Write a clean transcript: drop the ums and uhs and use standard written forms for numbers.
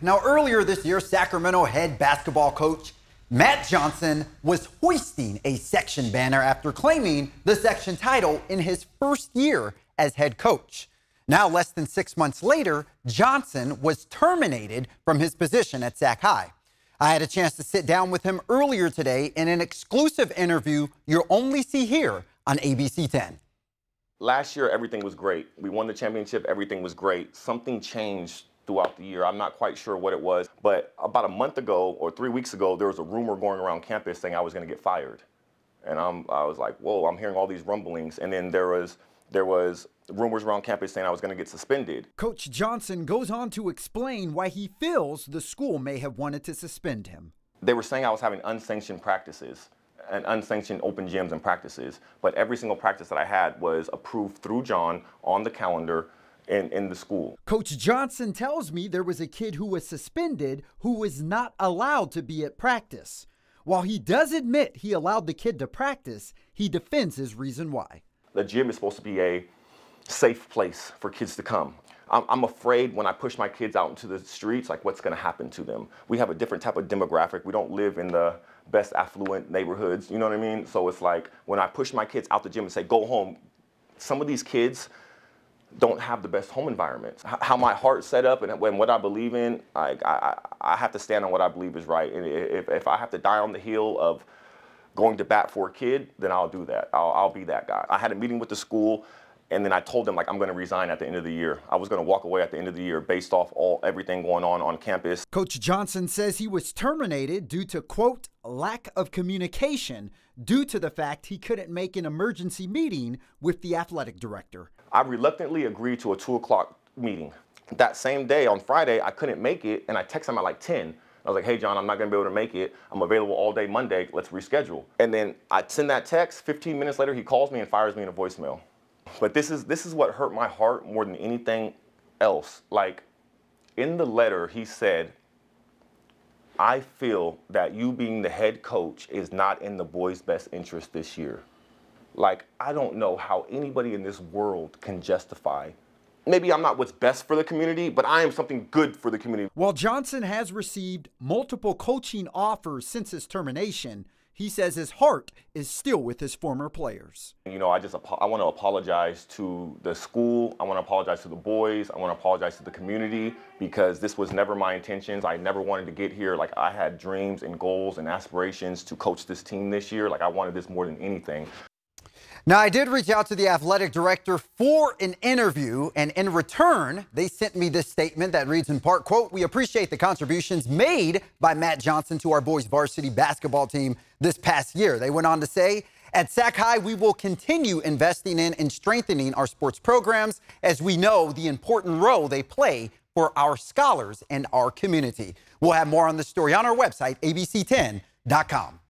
Now, earlier this year, Sacramento head basketball coach Matt Johnson was hoisting a section banner after claiming the section title in his first year as head coach. Now, less than 6 months later, Johnson was terminated from his position at Sac High. I had a chance to sit down with him earlier today in an exclusive interview you'll only see here on ABC 10. Last year, everything was great. We won the championship. Everything was great. Something changed throughout the year. I'm not quite sure what it was, but about a month ago or 3 weeks ago, there was a rumor going around campus saying I was going to get fired. And I was like, whoa, I'm hearing all these rumblings. And then there was rumors around campus saying I was going to get suspended. Coach Johnson goes on to explain why he feels the school may have wanted to suspend him. They were saying I was having unsanctioned practices and unsanctioned open gyms and practices, but every single practice that I had was approved through John on the calendar in the school. Coach Johnson tells me there was a kid who was suspended who was not allowed to be at practice. While he does admit he allowed the kid to practice, he defends his reason why. The gym is supposed to be a safe place for kids to come. I'm afraid when I push my kids out into the streets, like what's going to happen to them. We have a different type of demographic. We don't live in the best affluent neighborhoods, you know what I mean? So it's like when I push my kids out the gym and say, go home, some of these kids don't have the best home environments. How my heart's set up and what I believe in, I have to stand on what I believe is right. And if I have to die on the hill of going to bat for a kid, then I'll do that. I'll be that guy. I had a meeting with the school, and then I told them, like, I'm going to resign at the end of the year. I was going to walk away at the end of the year based off everything going on campus. Coach Johnson says he was terminated due to, quote, lack of communication due to the fact he couldn't make an emergency meeting with the athletic director. I reluctantly agreed to a 2 o'clock meeting. That same day, on Friday, I couldn't make it, and I texted him at like 10. I was like, hey, John, I'm not going to be able to make it. I'm available all day Monday. Let's reschedule. And then I send that text. 15 minutes later, he calls me and fires me in a voicemail. But this is what hurt my heart more than anything else. Like, in the letter, he said, I feel that you being the head coach is not in the boys' best interest this year. Like, I don't know how anybody in this world can justify. Maybe I'm not what's best for the community, but I am something good for the community. While Johnson has received multiple coaching offers since his termination, he says his heart is still with his former players. You know, I want to apologize to the school. I want to apologize to the boys. I want to apologize to the community because this was never my intentions. I never wanted to get here. Like, I had dreams and goals and aspirations to coach this team this year. Like, I wanted this more than anything. Now, I did reach out to the athletic director for an interview, and in return, they sent me this statement that reads in part, quote, we appreciate the contributions made by Matt Johnson to our boys varsity basketball team this past year. They went on to say, at Sac High, we will continue investing in and strengthening our sports programs as we know the important role they play for our scholars and our community. We'll have more on this story on our website, abc10.com.